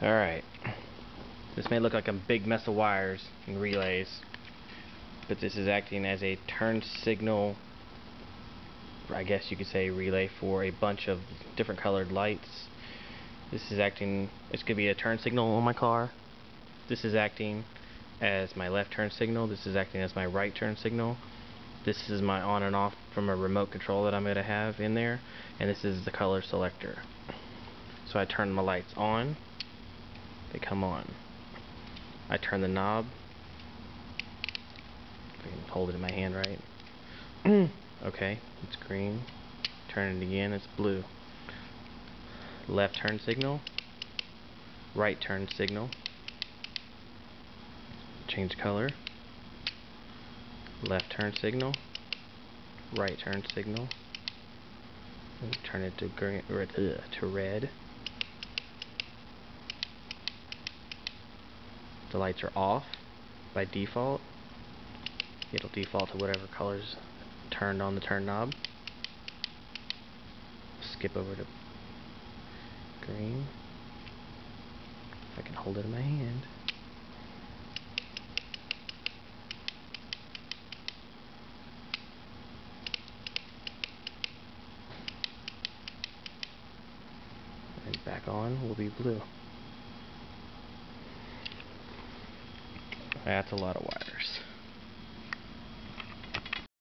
Alright, this may look like a big mess of wires and relays, but this is acting as a turn signal, I guess you could say relay, for a bunch of different colored lights. This is acting, it's going to be a turn signal on my car. This is acting as my left turn signal. This is acting as my right turn signal. This is my on and off from a remote control that I'm going to have in there, and this is the color selector. So I turn the lights on, they come on. I turn the knob, if I can hold it in my hand right. Okay, it's green. Turn it again, it's blue. Left turn signal, right turn signal. Change color. Left turn signal, right turn signal. Turn it to green, to red. The lights are off by default. It'll default to whatever color's turned on the turn knob. Skip over to green. If I can hold it in my hand. And back on will be blue. That's a lot of wires.